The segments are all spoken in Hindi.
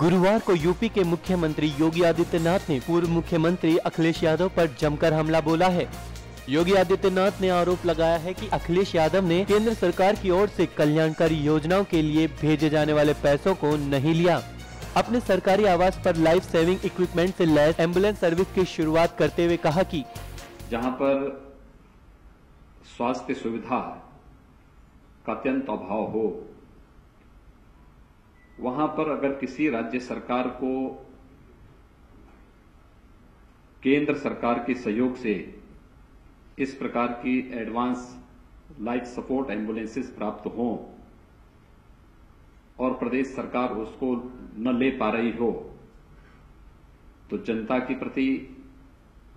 गुरुवार को यूपी के मुख्यमंत्री योगी आदित्यनाथ ने पूर्व मुख्यमंत्री अखिलेश यादव पर जमकर हमला बोला है। योगी आदित्यनाथ ने आरोप लगाया है कि अखिलेश यादव ने केंद्र सरकार की ओर से कल्याणकारी योजनाओं के लिए भेजे जाने वाले पैसों को नहीं लिया। अपने सरकारी आवास पर लाइफ सेविंग इक्विपमेंट से लैस एम्बुलेंस सर्विस की शुरुआत करते हुए कहा कि जहां पर स्वास्थ्य सुविधा का अत्यंत अभाव हो, वहां पर अगर किसी राज्य सरकार को केंद्र सरकार के सहयोग से इस प्रकार की एडवांस लाइफ सपोर्ट एम्बुलेंसेस प्राप्त हों और प्रदेश सरकार उसको न ले पा रही हो, तो जनता के प्रति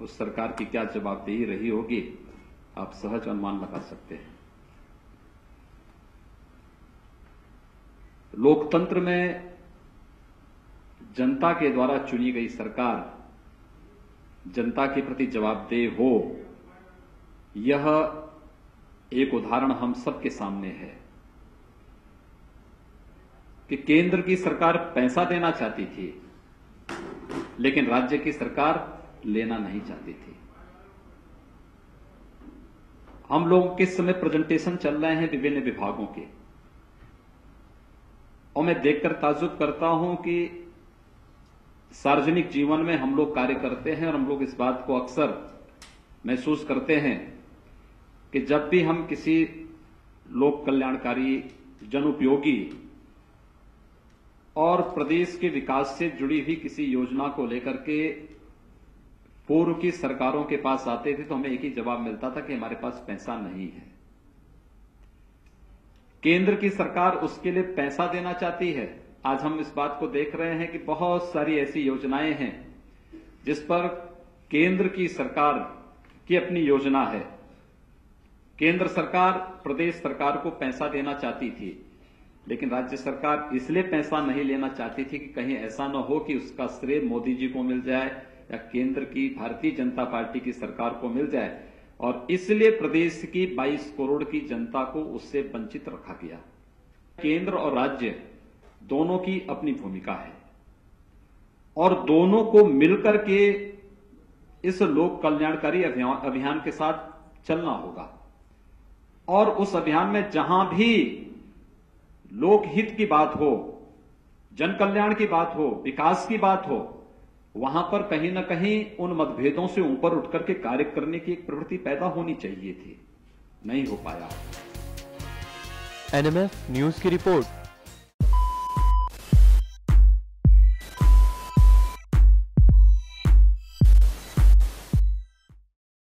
उस सरकार की क्या जवाबदेही रही होगी, आप सहज अनुमान लगा सकते हैं। लोकतंत्र में जनता के द्वारा चुनी गई सरकार जनता के प्रति जवाबदेह हो, यह एक उदाहरण हम सबके सामने है कि केंद्र की सरकार पैसा देना चाहती थी, लेकिन राज्य की सरकार लेना नहीं चाहती थी। हम लोग किस समय प्रेजेंटेशन चल रहे हैं विभिन्न विभागों के, और मैं देखकर ताज्जुब करता हूं कि सार्वजनिक जीवन में हम लोग कार्य करते हैं और हम लोग इस बात को अक्सर महसूस करते हैं कि जब भी हम किसी लोक कल्याणकारी, जनउपयोगी और प्रदेश के विकास से जुड़ी हुई किसी योजना को लेकर के पूर्व की सरकारों के पास आते थे, तो हमें एक ही जवाब मिलता था कि हमारे पास पैसा नहीं है। केंद्र की सरकार उसके लिए पैसा देना चाहती है। आज हम इस बात को देख रहे हैं कि बहुत सारी ऐसी योजनाएं हैं जिस पर केंद्र की सरकार की अपनी योजना है। केंद्र सरकार प्रदेश सरकार को पैसा देना चाहती थी, लेकिन राज्य सरकार इसलिए पैसा नहीं लेना चाहती थी कि कहीं ऐसा न हो कि उसका श्रेय मोदी जी को मिल जाए या केंद्र की भारतीय जनता पार्टी की सरकार को मिल जाए, और इसलिए प्रदेश की 22 करोड़ की जनता को उससे वंचित रखा गया। केंद्र और राज्य दोनों की अपनी भूमिका है और दोनों को मिलकर के इस लोक कल्याणकारी अभियान के साथ चलना होगा। और उस अभियान में जहां भी लोकहित की बात हो, जन कल्याण की बात हो, विकास की बात हो, वहां पर कहीं न कहीं उन मतभेदों से ऊपर उठकर के कार्य करने की एक प्रवृत्ति पैदा होनी चाहिए थी, नहीं हो पाया। एनएमएफ न्यूज की रिपोर्ट।